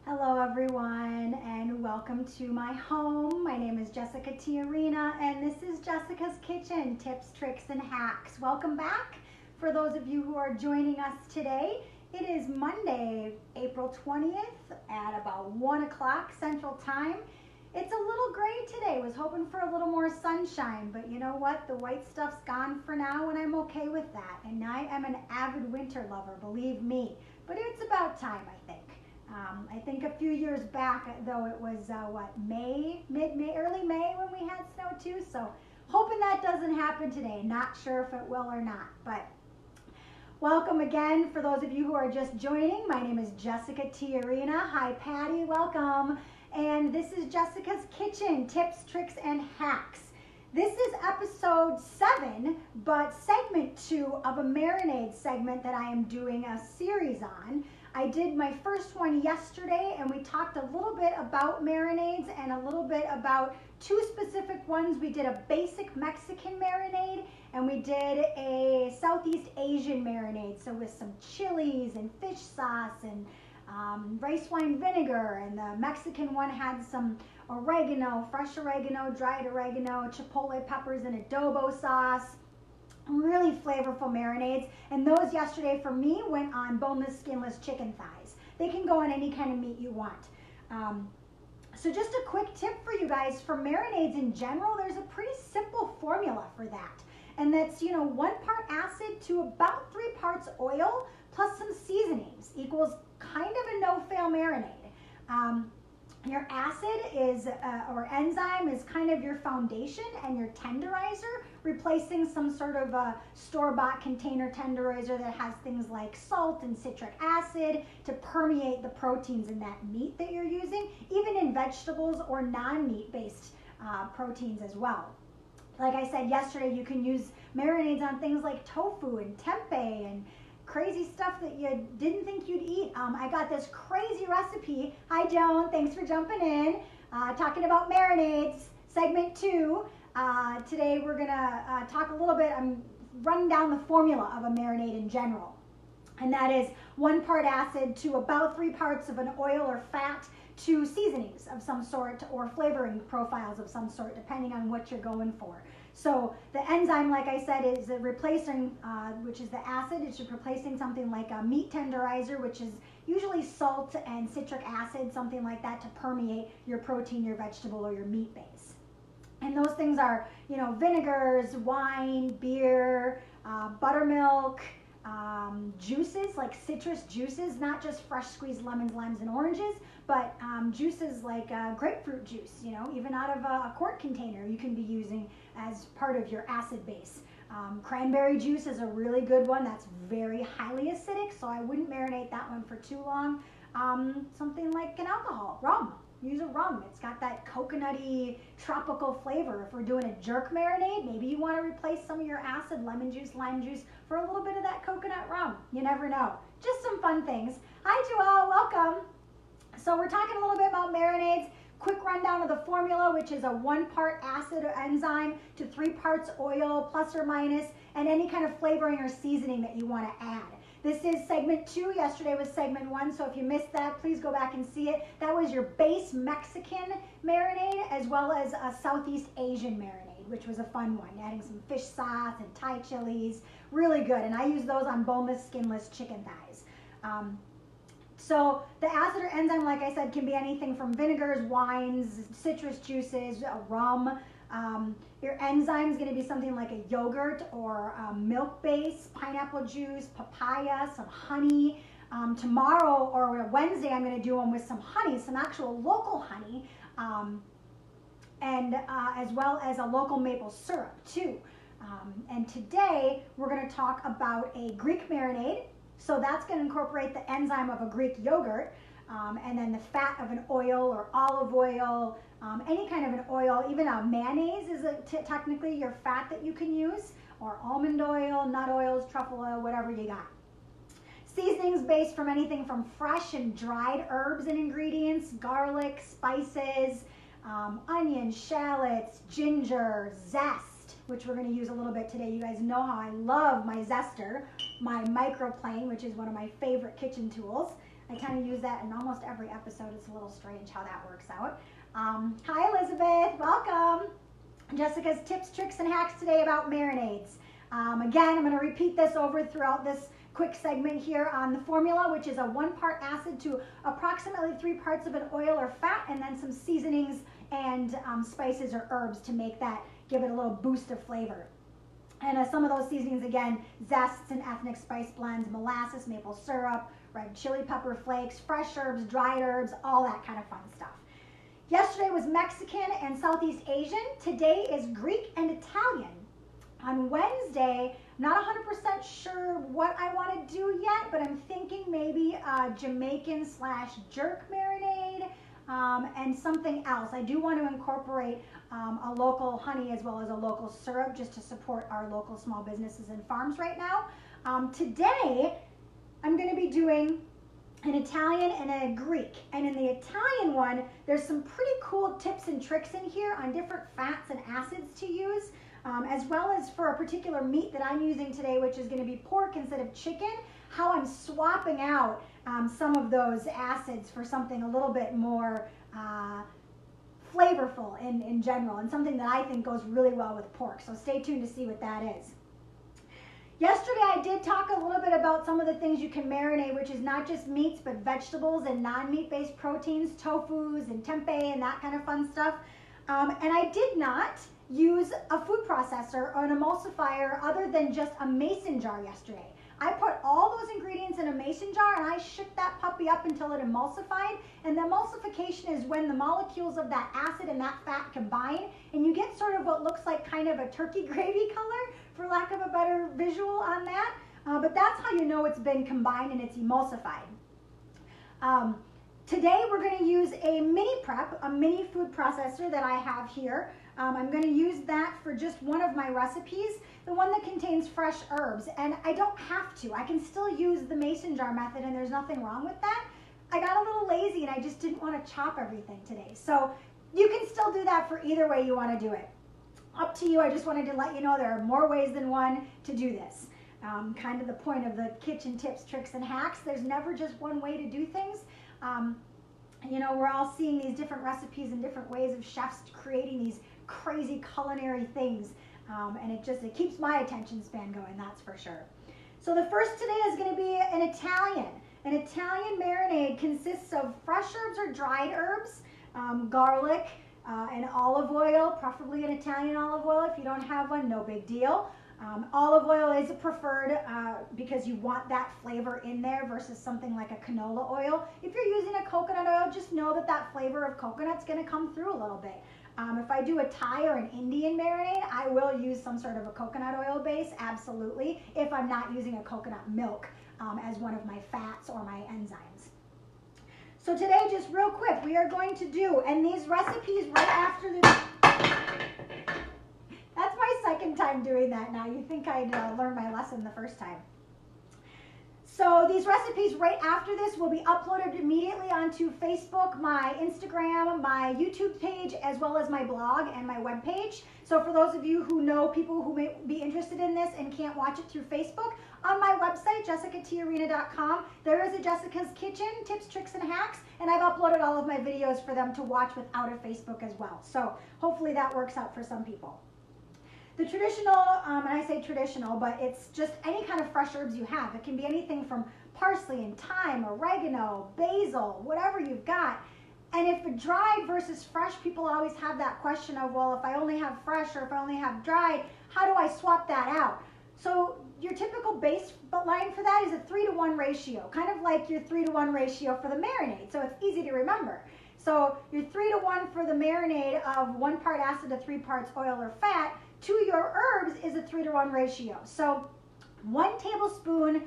Hello everyone and welcome to my home. My name is Jessica Tiarina and this is Jessica's Kitchen, Tips, Tricks, and Hacks. Welcome back for those of you who are joining us today. It is Monday, April 20th at about 1 o'clock Central Time. It's a little gray today. Was hoping for a little more sunshine, but you know what? The white stuff's gone for now and I'm okay with that. And I am an avid winter lover, believe me. But it's about time, I think. I think a few years back, though, it was May, mid-May, early May when we had snow too. So hoping that doesn't happen today. Not sure if it will or not. But welcome again for those of you who are just joining. My name is Jessica Tiarina. Hi, Patty. Welcome. And this is Jessica's Kitchen, Tips, Tricks, and Hacks. This is episode 7, but segment 2 of a marinade segment that I am doing a series on. I did my first one yesterday and we talked a little bit about marinades and a little bit about 2 specific ones. We did a basic Mexican marinade and we did a Southeast Asian marinade. So with some chilies and fish sauce and rice wine vinegar, and the Mexican one had some oregano, fresh oregano, dried oregano, chipotle peppers and adobo sauce. Really flavorful marinades, and those yesterday for me went on boneless, skinless chicken thighs. They can go on any kind of meat you want. So just a quick tip for you guys, for marinades in general, there's a pretty simple formula for that. And that's, 1 part acid to about 3 parts oil plus some seasonings equals kind of a no-fail marinade. Your acid is, or enzyme is kind of your foundation and your tenderizer, replacing some sort of a store-bought container tenderizer that has things like salt and citric acid to permeate the proteins in that meat that you're using, even in vegetables or non-meat based proteins as well. Like I said yesterday, you can use marinades on things like tofu and tempeh and crazy stuff that you didn't think you'd eat. I got this crazy recipe. Hi Joan, thanks for jumping in. Talking about marinades, segment 2. Today we're gonna talk a little bit, I'm running down the formula of a marinade in general. And that is 1 part acid to about 3 parts of an oil or fat to seasonings of some sort or flavoring profiles of some sort, depending on what you're going for. So the enzyme, like I said, is replacing, which is the acid. It's replacing something like a meat tenderizer, which is usually salt and citric acid, something like that, to permeate your protein, your vegetable, or your meat base. And those things are, vinegars, wine, beer, buttermilk, juices like citrus juices, not just fresh squeezed lemons, limes, and oranges, but juices like grapefruit juice, even out of a quart container you can be using as part of your acid base. Cranberry juice is a really good one that's very highly acidic, so I wouldn't marinate that one for too long. Something like an alcohol, rum. Use a rum. It's got that coconutty tropical flavor. If we're doing a jerk marinade, maybe you want to replace some of your acid, lemon juice, lime juice, for a little bit of that coconut rum. You never know. Just some fun things. Hi Joelle, welcome. So we're talking a little bit about marinades. Quick rundown of the formula, which is a 1 part acid or enzyme to 3 parts oil, plus or minus, and any kind of flavoring or seasoning that you want to add. This is segment 2. Yesterday was segment 1, so if you missed that, please go back and see it. That was your base Mexican marinade as well as a Southeast Asian marinade, which was a fun one, adding some fish sauce and Thai chilies. Really good, and I use those on boneless, skinless chicken thighs. So the acid or enzyme, like I said, can be anything from vinegars, wines, citrus juices, rum. Your enzyme is going to be something like a yogurt or a milk base, pineapple juice, papaya, some honey. Tomorrow or Wednesday, I'm going to do them with some honey, some actual local honey, and as well as a local maple syrup too. And today we're going to talk about a Greek marinade. So that's going to incorporate the enzyme of a Greek yogurt, and then the fat of an oil or olive oil, any kind of an oil. Even a mayonnaise is technically your fat that you can use, or almond oil, nut oils, truffle oil, whatever you got. Seasonings based from anything from fresh and dried herbs and ingredients, garlic, spices, onions, shallots, ginger, zest, which we're going to use a little bit today. You guys know how I love my zester, my microplane, which is one of my favorite kitchen tools. I kind of use that in almost every episode. It's a little strange how that works out. Hi, Elizabeth. Welcome. Jessica's tips, tricks, and hacks today about marinades. Again, I'm going to repeat this over throughout this quick segment here on the formula, which is a 1 part acid to approximately 3 parts of an oil or fat, and then some seasonings and spices or herbs to make that, give it a little boost of flavor. And some of those seasonings, again, zests and ethnic spice blends, molasses, maple syrup, red chili pepper flakes, fresh herbs, dried herbs, all that kind of fun stuff. Yesterday was Mexican and Southeast Asian. Today is Greek and Italian. On Wednesday, I'm not 100% sure what I want to do yet, but I'm thinking maybe a Jamaican / jerk marinade and something else. I do want to incorporate a local honey as well as a local syrup just to support our local small businesses and farms right now. Today, I'm going to be doing an Italian and a Greek. And in the Italian one, there's some pretty cool tips and tricks in here on different fats and acids to use, as well as for a particular meat that I'm using today, which is going to be pork instead of chicken, how I'm swapping out some of those acids for something a little bit more flavorful in general, and something that I think goes really well with pork. So stay tuned to see what that is. Yesterday I did talk a little bit about some of the things you can marinate, which is not just meats, but vegetables and non-meat based proteins, tofus and tempeh and that kind of fun stuff. And I did not use a food processor or an emulsifier other than just a mason jar yesterday. I put all those ingredients in a mason jar and I shook that puppy up until it emulsified. And the emulsification is when the molecules of that acid and that fat combine and you get sort of what looks like kind of a turkey gravy color, for lack of a better visual on that. But that's how you know it's been combined and it's emulsified. Today we're going to use a mini prep, a mini food processor that I have here. I'm going to use that for just one of my recipes, the one that contains fresh herbs. And I don't have to. I can still use the mason jar method and there's nothing wrong with that. I got a little lazy and I just didn't want to chop everything today. So you can still do that for either way you want to do it. Up to you. I just wanted to let you know there are more ways than one to do this. Kind of the point of the kitchen tips, tricks, and hacks. There's never just one way to do things. You know, we're all seeing these different recipes and different ways of chefs creating these crazy culinary things, and it keeps my attention span going, that's for sure. So the first today is going to be an Italian. An Italian marinade consists of fresh herbs or dried herbs, garlic, and olive oil, preferably an Italian olive oil. If you don't have one, no big deal. Olive oil is preferred because you want that flavor in there versus something like a canola oil. If you're using a coconut oil, just know that that flavor of coconut's going to come through a little bit. If I do a Thai or an Indian marinade, I will use some sort of a coconut oil base, absolutely, if I'm not using a coconut milk as one of my fats or my enzymes. So today, just real quick, we are going to do, and these recipes right after the... That's my second time doing that now. You think I'd learned my lesson the first time. So these recipes right after this will be uploaded immediately onto Facebook, my Instagram, my YouTube page, as well as my blog and my webpage. So for those of you who know people who may be interested in this and can't watch it through Facebook, on my website, jessicatiarena.com, there is a Jessica's Kitchen, tips, tricks, and hacks, and I've uploaded all of my videos for them to watch without a Facebook as well. So hopefully that works out for some people. The traditional, and I say traditional, but it's just any kind of fresh herbs you have. It can be anything from parsley and thyme, oregano, basil, whatever you've got. And if dried versus fresh, people always have that question of, well, if I only have fresh or if I only have dried, how do I swap that out? So your typical baseline for that is a 3-to-1 ratio, kind of like your 3-to-1 ratio for the marinade. So it's easy to remember. So your 3-to-1 for the marinade of 1 part acid to 3 parts oil or fat to your herbs is a 3-to-1 ratio. So 1 tablespoon,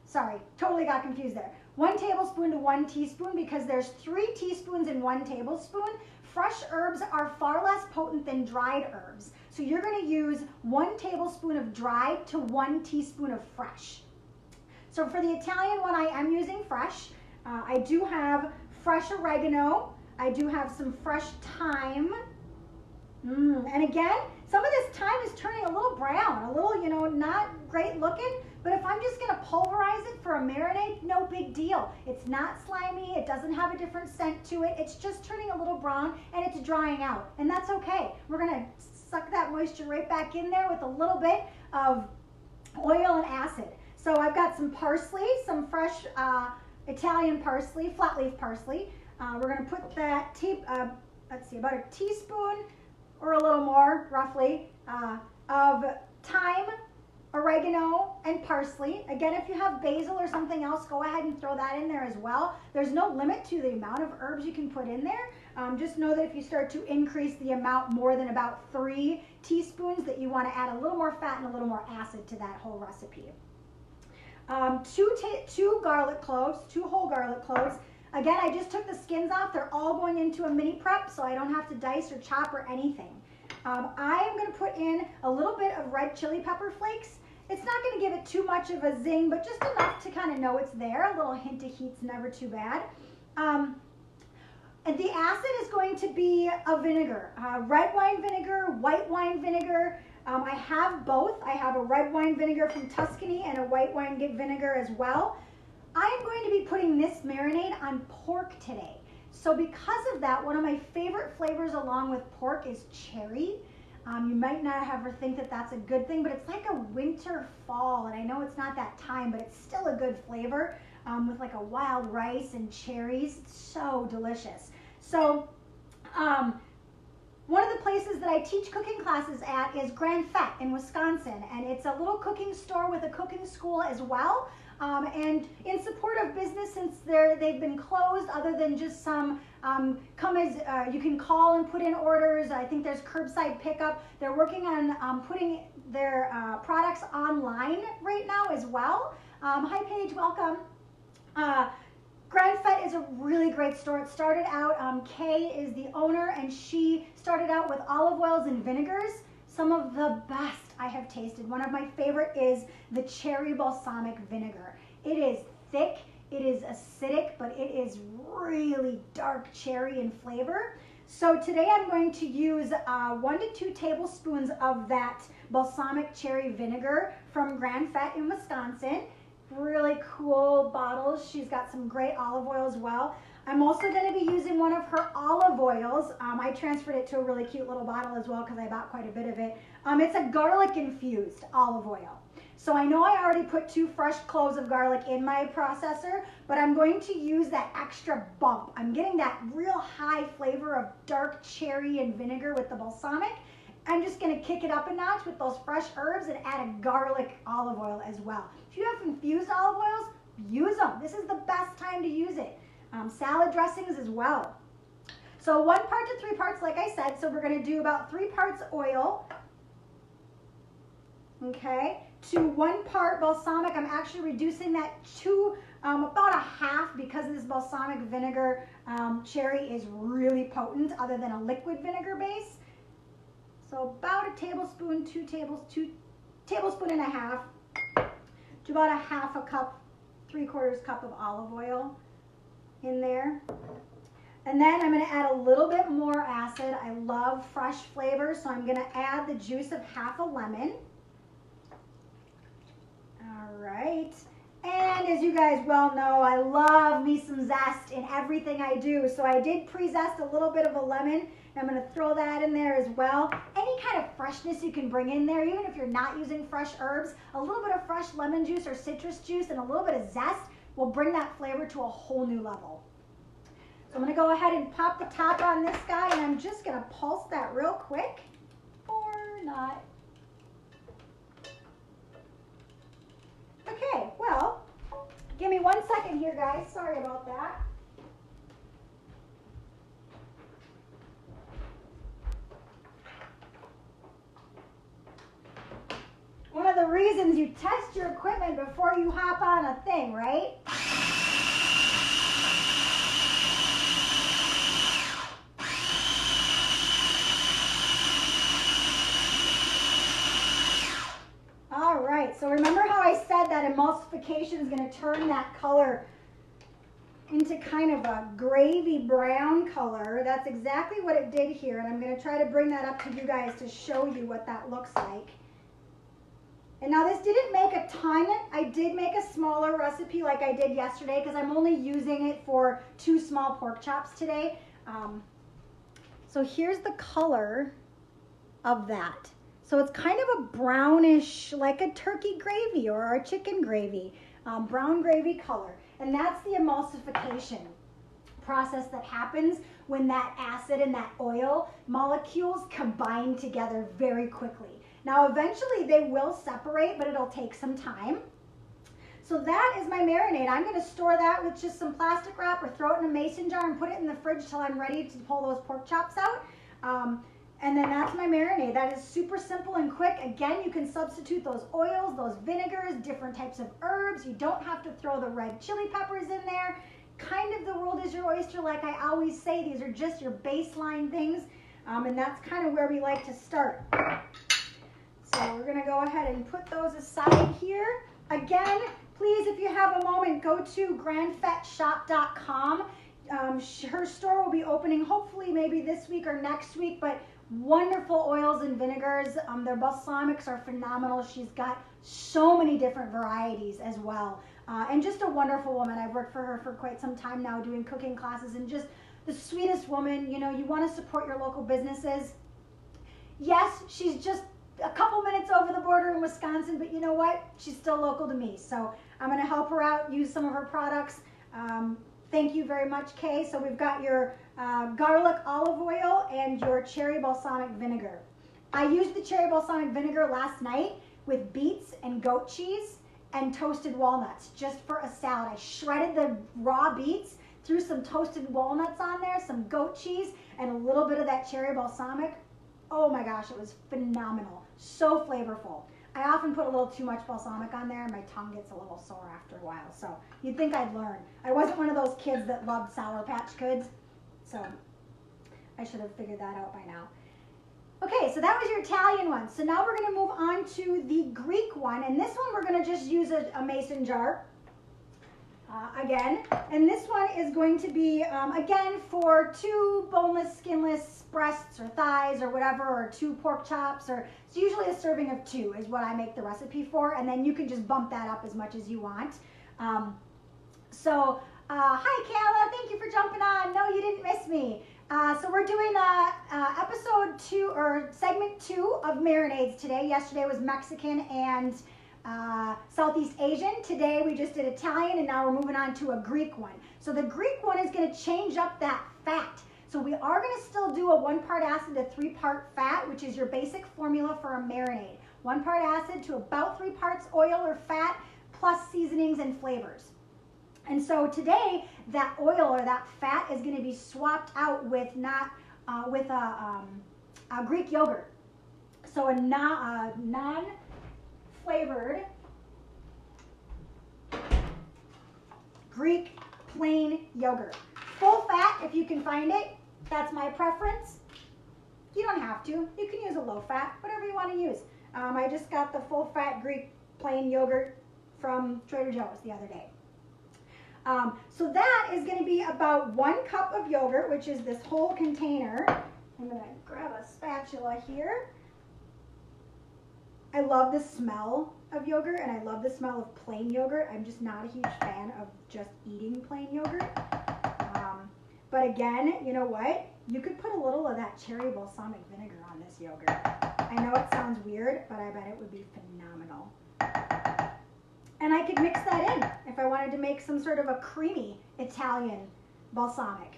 sorry, totally got confused there. 1 tablespoon to 1 teaspoon because there's 3 teaspoons in 1 tablespoon. Fresh herbs are far less potent than dried herbs. So you're going to use 1 tablespoon of dried to 1 teaspoon of fresh. So for the Italian one, I am using fresh. I do have fresh oregano. I do have some fresh thyme. And again, some of this thyme is turning a little brown, a little, you know, not great looking. But if I'm just going to pulverize it for a marinade, no big deal. It's not slimy, it doesn't have a different scent to it, it's just turning a little brown and it's drying out, and that's okay. We're gonna suck that moisture right back in there with a little bit of oil and acid. So I've got some parsley, some fresh Italian parsley, flat leaf parsley. We're gonna put that, let's see, about a teaspoon or a little more, roughly, of thyme, oregano, and parsley. Again, if you have basil or something else, go ahead and throw that in there as well. There's no limit to the amount of herbs you can put in there. Just know that if you start to increase the amount more than about 3 teaspoons, that you want to add a little more fat and a little more acid to that whole recipe. 2 garlic cloves, 2 whole garlic cloves. Again, I just took the skins off. They're all going into a mini prep, so I don't have to dice or chop or anything. I am going to put in a little bit of red chili pepper flakes. It's not going to give it too much of a zing, but just enough to kind of know it's there. A little hint of heat's never too bad. And the acid is going to be a vinegar, red wine vinegar, white wine vinegar. I have both. I have a red wine vinegar from Tuscany and a white wine vinegar as well. I am going to be putting this marinade on pork today. So because of that, one of my favorite flavors along with pork is cherry. You might not ever think that that's a good thing, but it's like a winter fall, and I know it's not that time, but it's still a good flavor with like a wild rice and cherries. It's so delicious. So one of the places that I teach cooking classes at is Grand Fete in Wisconsin, and it's a little cooking store with a cooking school as well. And in support of business, since they've been closed, other than just some you can call and put in orders. I think there's curbside pickup. They're working on putting their products online right now as well. Hi Paige, welcome. Grand Fete is a really great store. It started out, Kay is the owner, and she started out with olive oils and vinegars. Some of the best I have tasted. One of my favorite is the cherry balsamic vinegar. It is thick, it is acidic, but it is really dark cherry in flavor. So today I'm going to use 1 to 2 tablespoons of that balsamic cherry vinegar from Grand Fete in Wisconsin. Really cool bottles. She's got some great olive oil as well. I'm also going to be using one of her olive oils. I transferred it to a really cute little bottle as well because I bought quite a bit of it. It's a garlic infused olive oil. So I know I already put 2 fresh cloves of garlic in my processor, but I'm going to use that extra bump. I'm getting that real high flavor of dark cherry and vinegar with the balsamic. I'm just going to kick it up a notch with those fresh herbs and add a garlic olive oil as well. If you have infused olive oils, use them. This is the best time to use it. Salad dressings as well. So 1 part to 3 parts, like I said. So we're going to do about 3 parts oil, okay, to 1 part balsamic. I'm actually reducing that to about a half because this balsamic vinegar cherry is really potent other than a liquid vinegar base. So about a tablespoon, 2 tablespoon and a half to about a half a cup, 3/4 cup of olive oil in there. And then I'm going to add a little bit more acid. I love fresh flavors, so I'm going to add the juice of half a lemon. All right. And as you guys well know, I love me some zest in everything I do. So I did pre-zest a little bit of a lemon. And I'm going to throw that in there as well. Any kind of freshness you can bring in there, even if you're not using fresh herbs, a little bit of fresh lemon juice or citrus juice and a little bit of zest will bring that flavor to a whole new level. So I'm going to go ahead and pop the top on this guy, and I'm just going to pulse that real quick, or not. Okay, well, give me 1 second here, guys. Sorry about that. One of the reasons you test your equipment before you hop on a thing, right? All right, so remember how I said that emulsification is going to turn that color into kind of a gravy brown color? That's exactly what it did here, and I'm going to try to bring that up to you guys to show you what that looks like. And now this didn't make a ton. I did make a smaller recipe like I did yesterday because I'm only using it for 2 small pork chops today. So here's the color of that. So it's kind of a brownish, like a turkey gravy or a chicken gravy, brown gravy color. And that's the emulsification process that happens when that acid and that oil molecules combine together very quickly. Now eventually they will separate, but it'll take some time. So that is my marinade. I'm going to store that with just some plastic wrap or throw it in a mason jar and put it in the fridge till I'm ready to pull those pork chops out. And then that's my marinade. That is super simple and quick. Again, you can substitute those oils, those vinegars, different types of herbs. You don't have to throw the red chili peppers in there. Kind of the world is your oyster, like I always say. These are just your baseline things, and that's kind of where we like to start. So we're going to go ahead and put those aside here. Again, please, if you have a moment, go to grandfetshop.com. Her store will be opening hopefully maybe this week or next week, but wonderful oils and vinegars. Their balsamics are phenomenal. She's got so many different varieties as well. And just a wonderful woman. I've worked for her for quite some time now doing cooking classes, and just the sweetest woman. You know, you want to support your local businesses. Yes, she's just a couple minutes over the border in Wisconsin, but you know what? She's still local to me. So I'm going to help her out, use some of her products. Thank you very much, Kay. So we've got your garlic olive oil and your cherry balsamic vinegar. I used the cherry balsamic vinegar last night with beets and goat cheese and toasted walnuts just for a salad. I shredded the raw beets, threw some toasted walnuts on there, some goat cheese, and a little bit of that cherry balsamic. Oh my gosh, it was phenomenal. So flavorful. I often put a little too much balsamic on there and my tongue gets a little sore after a while. So you'd think I'd learn. I wasn't one of those kids that loved Sour Patch Kids. So I should have figured that out by now. Okay, so that was your Italian one. So now we're going to move on to the Greek one. And this one we're going to just use a mason jar again. And this one is going to be, again, for 2 boneless, skinless breasts or thighs or whatever, or 2 pork chops. Or it's usually a serving of 2 is what I make the recipe for. And then you can just bump that up as much as you want. Hi, Kayla. Thank you for jumping on. No, you didn't miss me. So we're doing episode 2 or segment 2 of marinades today. Yesterday was Mexican and Southeast Asian. Today we just did Italian, and now we're moving on to a Greek one. So the Greek one is going to change up that fat. So we are going to still do a 1-part acid to 3-part fat, which is your basic formula for a marinade. 1 part acid to about 3 parts oil or fat, plus seasonings and flavors. And so today, that oil or that fat is going to be swapped out with a Greek yogurt. So a non-flavored Greek plain yogurt. Full fat, if you can find it. That's my preference. You don't have to. You can use a low fat, whatever you want to use. I just got the full fat Greek plain yogurt from Trader Joe's the other day. So that is going to be about 1 cup of yogurt, which is this whole container. I'm going to grab a spatula here. I love the smell of yogurt, and I love the smell of plain yogurt. I'm just not a huge fan of just eating plain yogurt. But again, you know what? You could put a little of that cherry balsamic vinegar on this yogurt. I know it sounds weird, but I bet it would be phenomenal. And I could mix that in if I wanted to make some sort of a creamy Italian balsamic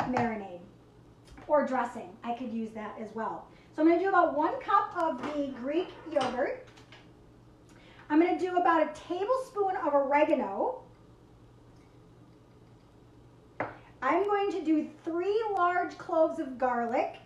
marinade or dressing. I could use that as well. So I'm going to do about 1 cup of the Greek yogurt. I'm going to do about a tablespoon of oregano. I'm going to do 3 large cloves of garlic.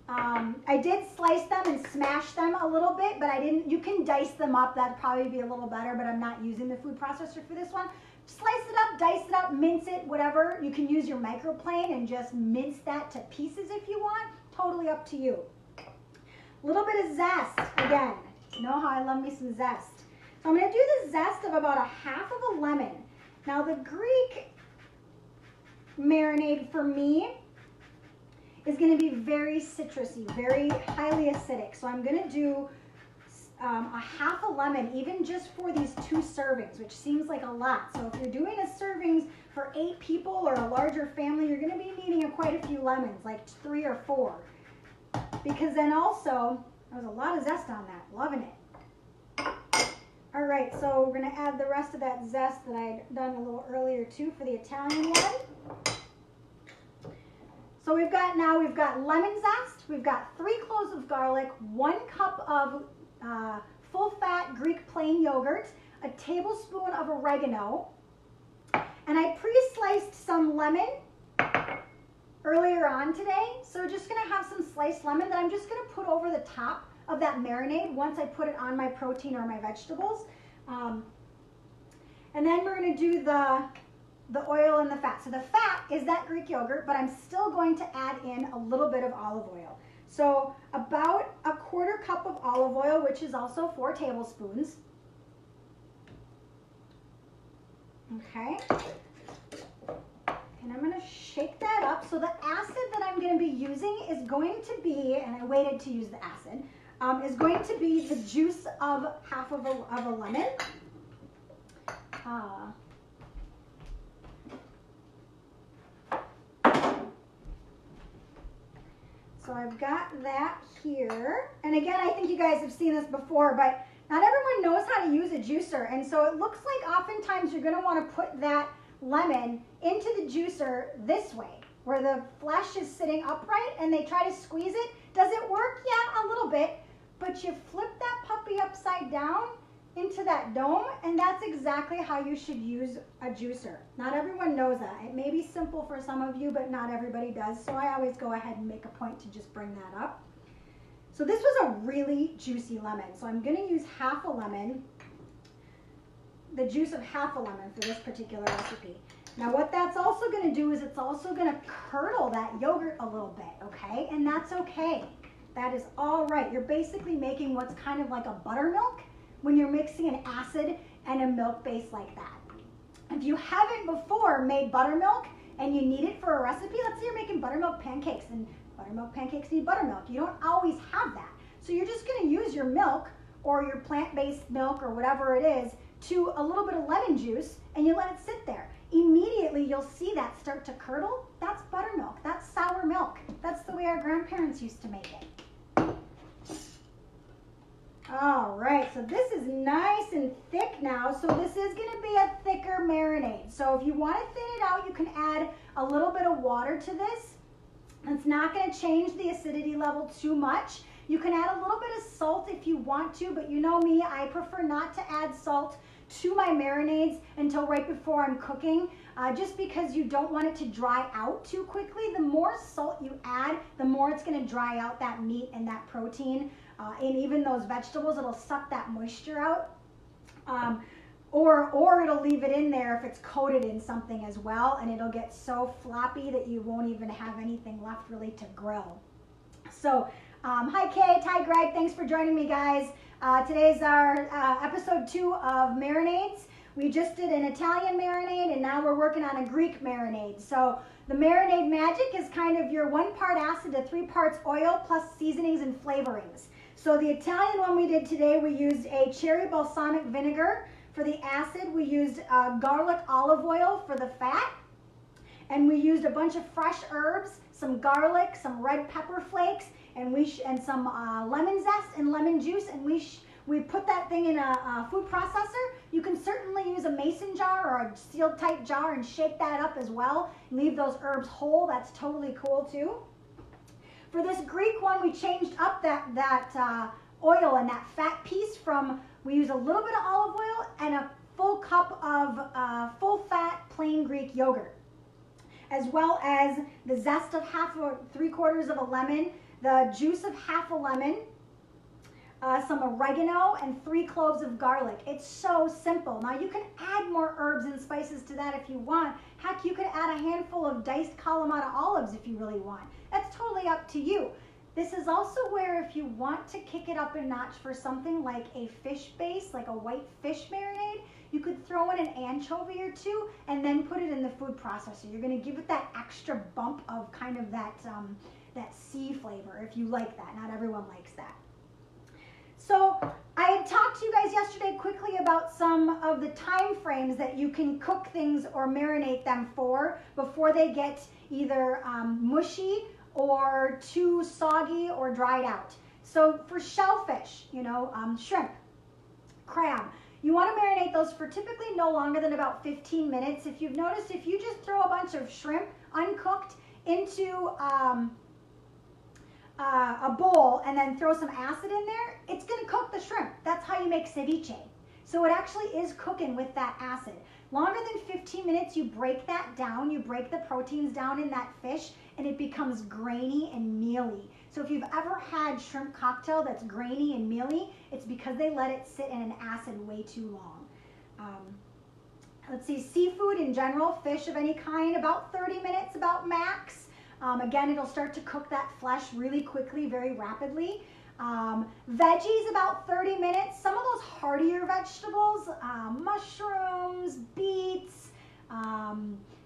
I did slice them and smash them a little bit, but I didn't. You can dice them up. That'd probably be a little better, but I'm not using the food processor for this one. Slice it up, dice it up, mince it, whatever. You can use your microplane and just mince that to pieces if you want. Totally up to you. A little bit of zest, again. You know how I love me some zest. So I'm going to do the zest of about 1/2 of a lemon. Now the Greek marinade for me is going to be very citrusy, very highly acidic. So I'm going to do a half a lemon, even just for these 2 servings, which seems like a lot. So if you're doing a servings for 8 people or a larger family, you're gonna be needing quite a few lemons, like 3 or 4. Because then also, there's a lot of zest on that, loving it. All right, so we're gonna add the rest of that zest that I'd done a little earlier too for the Italian one. So we've got lemon zest, we've got 3 cloves of garlic, 1 cup of full-fat Greek plain yogurt, a tablespoon of oregano, and I pre-sliced some lemon earlier on today. So just gonna have some sliced lemon that I'm just gonna put over the top of that marinade once I put it on my protein or my vegetables. And then we're gonna do the oil and the fat. So the fat is that Greek yogurt, but I'm still going to add in a little bit of olive oil. So about a 1/4 cup of olive oil, which is also 4 tablespoons. Okay. And I'm going to shake that up. So the acid that I'm going to be using is going to be, and I waited to use the acid, is going to be the juice of half of a lemon. So I've got that here. And again, I think you guys have seen this before, but not everyone knows how to use a juicer. And so it looks like oftentimes you're going to want to put that lemon into the juicer this way, where the flesh is sitting upright and they try to squeeze it. Does it work? Yeah, a little bit. But you flip that puppy upside down into that dome, and that's exactly how you should use a juicer. Not everyone knows that. It may be simple for some of you, but not everybody does. So I always go ahead and make a point to just bring that up. So this was a really juicy lemon. So I'm going to use half a lemon, the juice of half a lemon for this particular recipe. Now what that's also going to do is it's also going to curdle that yogurt a little bit, okay? And that's okay. That is all right. You're basically making what's kind of like a buttermilk when you're mixing an acid and a milk base like that. If you haven't before made buttermilk and you need it for a recipe, let's say you're making buttermilk pancakes, and buttermilk pancakes need buttermilk. You don't always have that. So you're just going to use your milk or your plant-based milk or whatever it is to a little bit of lemon juice, and you let it sit there. Immediately you'll see that start to curdle. That's buttermilk. That's sour milk. That's the way our grandparents used to make it. All right, so this is nice and thick now. So this is going to be a thicker marinade. So if you want to thin it out, you can add a little bit of water to this. It's not going to change the acidity level too much. You can add a little bit of salt if you want to, but you know me, I prefer not to add salt to my marinades until right before I'm cooking, just because you don't want it to dry out too quickly. The more salt you add, the more it's going to dry out that meat and that protein. And even those vegetables, it'll suck that moisture out. Or it'll leave it in there if it's coated in something as well, and it'll get so floppy that you won't even have anything left really to grill. So, hi Kate, hi Greg, thanks for joining me guys. Today's our episode 2 of marinades. We just did an Italian marinade, and now we're working on a Greek marinade. So the marinade magic is kind of your 1 part acid to 3 parts oil plus seasonings and flavorings. So the Italian one we did today, we used a cherry balsamic vinegar. For the acid, we used garlic olive oil for the fat. And we used a bunch of fresh herbs, some garlic, some red pepper flakes, and some lemon zest and lemon juice. And we put that thing in a food processor. You can certainly use a mason jar or a sealed type jar and shake that up as well. Leave those herbs whole. That's totally cool too. For this Greek one, we changed up that oil and that fat piece from, we use a little bit of olive oil and a full cup of full fat plain Greek yogurt, as well as the zest of 3/4 of a lemon, the juice of half a lemon, some oregano, and 3 cloves of garlic. It's so simple. Now you can add more herbs and spices to that if you want. Heck, you could add a handful of diced Kalamata olives if you really want. That's totally up to you. This is also where if you want to kick it up a notch for something like a fish base, like a white fish marinade, you could throw in an anchovy or 2 and then put it in the food processor. You're going to give it that extra bump of kind of that sea flavor if you like that. Not everyone likes that. So I had talked to you guys yesterday quickly about some of the time frames that you can cook things or marinate them for before they get either mushy or too soggy or dried out. So for shellfish, shrimp, crab, you want to marinate those for typically no longer than about 15 minutes. If you've noticed, if you just throw a bunch of shrimp uncooked into a bowl and then throw some acid in there, it's going to cook the shrimp. That's how you make ceviche. So it actually is cooking with that acid. Longer than 15 minutes, you break that down, you break the proteins down in that fish, and it becomes grainy and mealy. So if you've ever had shrimp cocktail that's grainy and mealy, it's because they let it sit in an acid way too long. Let's see, seafood in general, fish of any kind, about 30 minutes, about max. Again, it'll start to cook that flesh really quickly, very rapidly. Veggies, about 30 minutes. Some of those heartier vegetables, mushrooms, beets,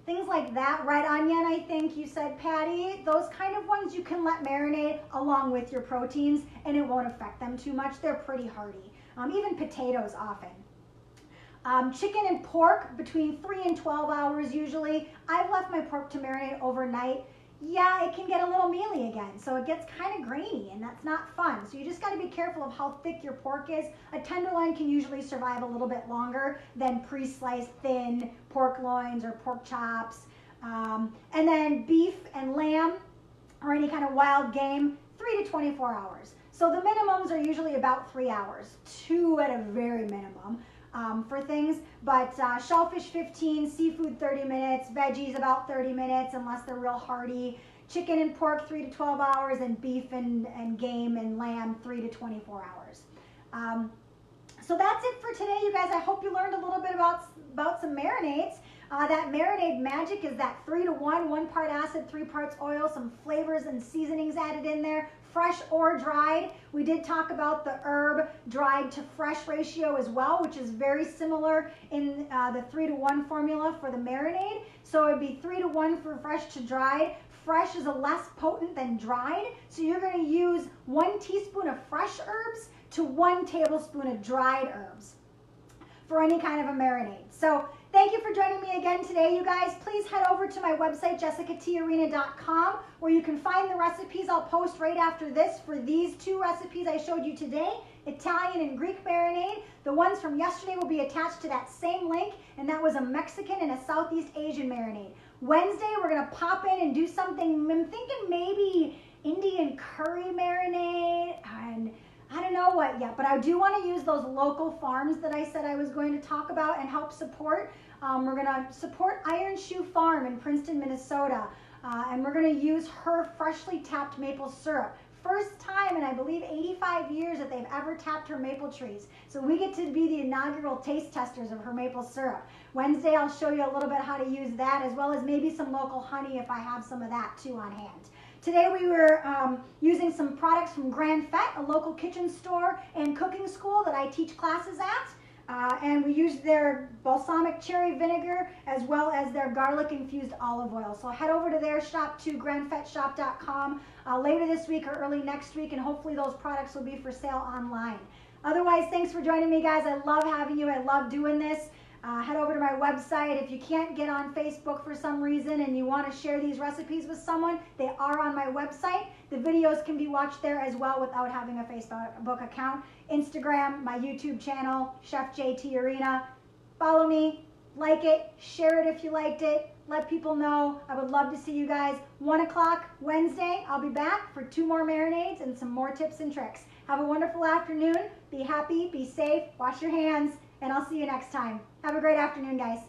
things like that. Red onion, I think you said, Patty. Those kind of ones you can let marinate along with your proteins, and it won't affect them too much. They're pretty hearty. Even potatoes often. Chicken and pork, between 3 and 12 hours usually. I've left my pork to marinate overnight. Yeah, it can get a little mealy again, so it gets kind of grainy, and that's not fun. So you just got to be careful of how thick your pork is. A tenderloin can usually survive a little bit longer than pre-sliced thin pork loins or pork chops. And then beef and lamb or any kind of wild game, 3 to 24 hours. So the minimums are usually about 3 hours, 2 at a very minimum. For things, but shellfish 15, seafood 30 minutes, veggies about 30 minutes unless they're real hearty, chicken and pork 3 to 12 hours, and beef and game and lamb 3 to 24 hours. So that's it for today, you guys. I hope you learned a little bit about some marinades. That marinade magic is that 3 to 1, 1 part acid, 3 parts oil, some flavors and seasonings added in there, fresh or dried. We did talk about the herb dried to fresh ratio as well, which is very similar in the 3 to 1 formula for the marinade. So it would be 3 to 1 for fresh to dried. Fresh is a less potent than dried, so you're going to use 1 teaspoon of fresh herbs to 1 tablespoon of dried herbs for any kind of a marinade. So thank you for joining me again today, you guys. Please head over to my website, jessicatiarena.com, where you can find the recipes I'll post right after this for these 2 recipes I showed you today, Italian and Greek marinade. The ones from yesterday will be attached to that same link, and that was a Mexican and a Southeast Asian marinade. Wednesday, we're going to pop in and do something, I'm thinking maybe Indian curry marinade, and I don't know what yet, but I do want to use those local farms that I said I was going to talk about and help support. We're going to support Iron Shoe Farm in Princeton, Minnesota, and we're going to use her freshly tapped maple syrup. First time in, I believe, 85 years that they've ever tapped her maple trees. So we get to be the inaugural taste testers of her maple syrup. Wednesday, I'll show you a little bit how to use that, as well as maybe some local honey if I have some of that too on hand. Today we were using some products from Grand Fete, a local kitchen store and cooking school that I teach classes at. And we used their balsamic cherry vinegar as well as their garlic infused olive oil. So head over to their shop to grandfetshop.com later this week or early next week, and hopefully those products will be for sale online. Otherwise, thanks for joining me, guys. I love having you. I love doing this. Head over to my website. If you can't get on Facebook for some reason and you want to share these recipes with someone, they are on my website. The videos can be watched there as well without having a Facebook account. Instagram, my YouTube channel, Chef JT Arena. Follow me, like it, share it if you liked it. Let people know. I would love to see you guys. 1 o'clock Wednesday, I'll be back for 2 more marinades and some more tips and tricks. Have a wonderful afternoon. Be happy, be safe, wash your hands, and I'll see you next time. Have a great afternoon, guys.